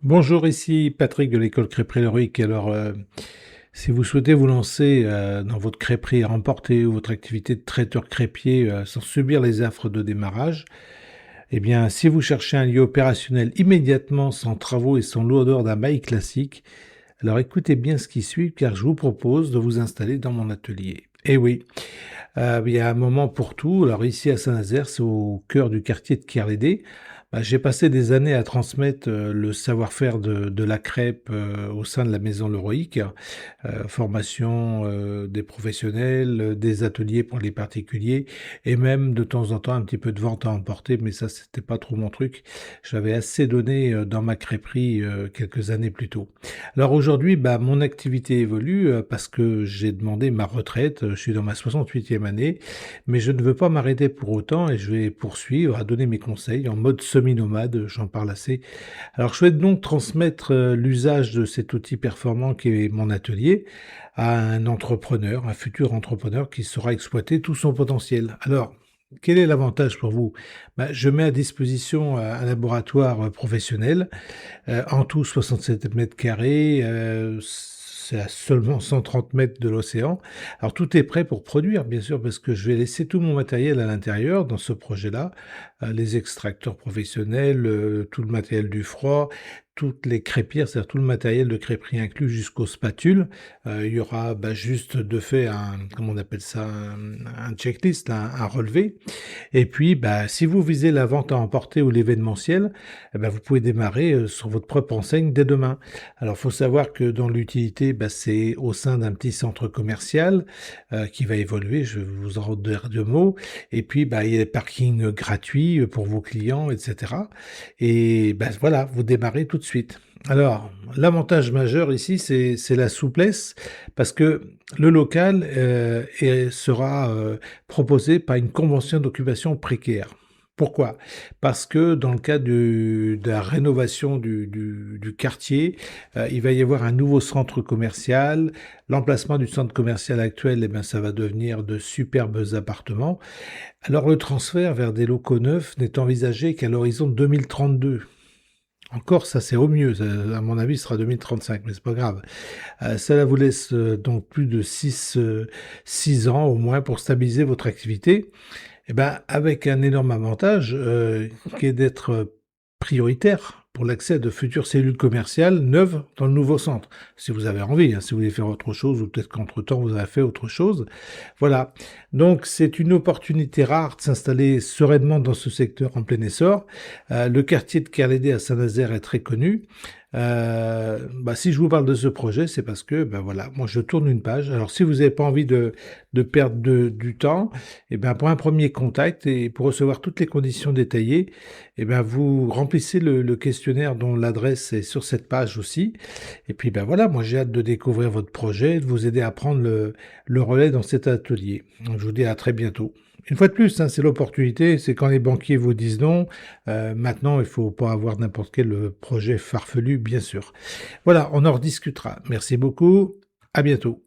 Bonjour, ici Patrick de l'école Crêperie Leruic. Si vous souhaitez vous lancer dans votre crêperie à emporter ou votre activité de traiteur crêpier sans subir les affres de démarrage, eh bien, si vous cherchez un lieu opérationnel immédiatement, sans travaux et sans lourdeur d'un bail classique, alors écoutez bien ce qui suit, car je vous propose de vous installer dans mon atelier. Eh oui, il y a un moment pour tout. Alors ici à Saint-Nazaire, c'est au cœur du quartier de Kerlédé. J'ai passé des années à transmettre le savoir-faire de la crêpe au sein de la maison Leroic, formation des professionnels, des ateliers pour les particuliers et même de temps en temps un petit peu de vente à emporter, mais ça c'était pas trop mon truc. J'avais assez donné dans ma crêperie quelques années plus tôt. Alors aujourd'hui, mon activité évolue parce que j'ai demandé ma retraite. Je suis dans ma 68e année, mais je ne veux pas m'arrêter pour autant et je vais poursuivre à donner mes conseils en mode semi-nomade, j'en parle assez. Alors je souhaite donc transmettre l'usage de cet outil performant qui est mon atelier à un entrepreneur, un futur entrepreneur qui saura exploiter tout son potentiel. Alors, quel est l'avantage pour vous? Je mets à disposition un laboratoire professionnel, en tout 67 mètres carrés, c'est à seulement 130 mètres de l'océan. Alors tout est prêt pour produire, bien sûr, parce que je vais laisser tout mon matériel à l'intérieur dans ce projet-là, les extracteurs professionnels, tout le matériel du froid, toutes les crêpières, c'est-à-dire tout le matériel de crêperie inclus jusqu'aux spatules. Il y aura juste de fait un, comment on appelle ça, un checklist, un relevé. Et puis, si vous visez la vente à emporter ou l'événementiel, vous pouvez démarrer sur votre propre enseigne dès demain. Alors, il faut savoir que dans l'utilité, c'est au sein d'un petit centre commercial qui va évoluer. Je vais vous en dire deux mots. Et puis, il y a des parkings gratuits pour vos clients, etc. Et voilà, vous démarrez tout de suite. Alors, l'avantage majeur ici, c'est la souplesse, parce que le local sera proposé par une convention d'occupation précaire. Pourquoi? Parce que dans le cadre de la rénovation du quartier, il va y avoir un nouveau centre commercial. L'emplacement du centre commercial actuel, ça va devenir de superbes appartements. Alors le transfert vers des locaux neufs n'est envisagé qu'à l'horizon 2032. Encore, ça c'est au mieux, ça, à mon avis, ce sera 2035, mais c'est pas grave. Cela vous laisse donc plus de 6 ans au moins pour stabiliser votre activité. Avec un énorme avantage qui est d'être prioritaire pour l'accès à de futures cellules commerciales neuves dans le nouveau centre. Si vous avez envie, si vous voulez faire autre chose, ou peut-être qu'entre-temps vous avez fait autre chose. Voilà. Donc c'est une opportunité rare de s'installer sereinement dans ce secteur en plein essor. Le quartier de Kerlédé à Saint-Nazaire est très connu. Si je vous parle de ce projet, c'est parce que, voilà, moi je tourne une page. Alors si vous n'avez pas envie de perdre du temps, pour un premier contact et pour recevoir toutes les conditions détaillées, vous remplissez le questionnaire dont l'adresse est sur cette page aussi. Et puis voilà, moi j'ai hâte de découvrir votre projet, de vous aider à prendre le relais dans cet atelier. Donc, je vous dis à très bientôt. Une fois de plus, c'est l'opportunité, c'est quand les banquiers vous disent non. Maintenant, il faut pas avoir n'importe quel projet farfelu, bien sûr. Voilà, on en rediscutera. Merci beaucoup, à bientôt.